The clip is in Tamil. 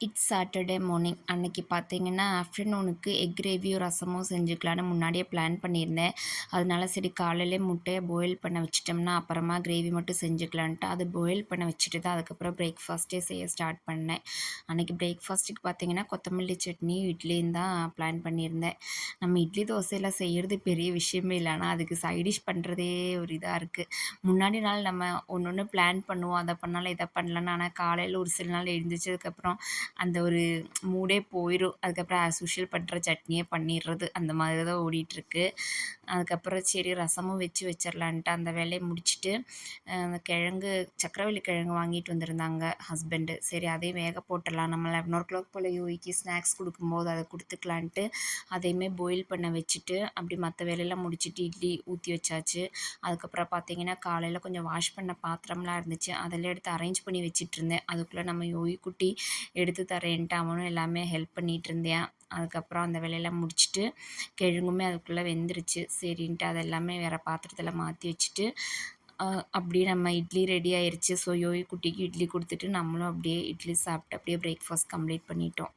இட்ஸ் சாட்டர்டே மார்னிங் அன்னைக்கு பார்த்தீங்கன்னா, ஆஃப்டர்நூனுக்கு எக் கிரேவியும், ரசமும் செஞ்சுக்கலான்னு முன்னாடியே பிளான் பண்ணியிருந்தேன். அதனால சரி காலையிலே முட்டைய பாயில் பண்ண வச்சுட்டோம்னா, அப்புறமா கிரேவி மட்டும் செஞ்சுக்கலான்ட்டு அது பாயில் பண்ண வச்சுட்டு தான் அதுக்கப்புறம் பிரேக்ஃபாஸ்ட்டே செய்ய ஸ்டார்ட் பண்ணேன். அன்னைக்கு பிரேக்ஃபாஸ்ட்டுக்கு பார்த்தீங்கன்னா, கொத்தமல்லி சட்னியும், இட்லியும் தான் பிளான் பண்ணியிருந்தேன். நம்ம இட்லி, தோசைலாம் செய்யறது பெரிய விஷயமே இல்ல. ஆனா அதுக்கு சைட் டிஷ் பண்ணுறதே ஒரு இதா இருக்கு. முன்னாடி நாள் நம்ம ஒண்ணு பிளான் பண்ணுவோம். அத பண்ணலாம், இத பண்ணலான்னு. ஆனா காலையில ஒரு சில நாள் எழுந்திரிச்சதுக்கப்புறம் அந்த ஒரு மூடே போயிரும். அதுக்கப்புறம் ஆஸ் யூசுவல் பண்ற சட்னியே பண்ணிர்றது. அந்த மாதிரி தான் ஓடிட்டுருக்கு. அதுக்கப்புறம் சரி ரசமும் வச்சிரலான்ட்டு அந்த வேலைய முடிச்சுட்டு, அந்த கிழங்கு சக்கரவள்ளி கிழங்கு வாங்கிட்டு வந்திருந்தாங்க ஹஸ்பண்டு. சரி அதையும் வேக போட்டுறலாம். நம்ம 11:00 போல யூவிக்கு ஸ்நாக்ஸ் குடுக்கும்போது அத குடுத்துக்கலான்ட்டு, அதையுமே பாயில் பண்ண வச்சுட்டு, அப்படி மத்த வேலையெல்லாம் முடிச்சுட்டு இட்லி ஊத்தி வச்சாச்சு. அதுக்கப்புறம் பார்த்தீங்கன்னா, காலையில கொஞ்சம் வாஷ் பண்ண பாத்திரம்லாம் இருந்துச்சு. அதெல்லாம் எடுத்து அரேஞ்ச் பண்ணி வச்சுட்டுருந்தேன். அதுக்குள்ள நம்ம யோகி குட்டி எடுத்து தரேன்ட்டு அவனும் எல்லாமே ஹெல்ப் பண்ணிட்டு இருந்தான். அதுக்கப்புறம் அந்த வேலையெல்லாம் முடிச்சுட்டு, கிழங்குமே அதுக்குள்ள வெந்துருச்சு. சரின்ட்டு அது எல்லாமே வேற பாத்திரத்துல மாத்தி வச்சுட்டு, அ அப்படியே நம்ம இட்லி ரெடி ஆயிருச்சு. ஸோ யோகி குட்டிக்கு இட்லி குடுத்துட்டு, நம்மளும் அப்படியே இட்லி சாப்பிட்டு அப்படியே பிரேக்ஃபாஸ்ட் கம்ப்ளீட் பண்ணிட்டோம்.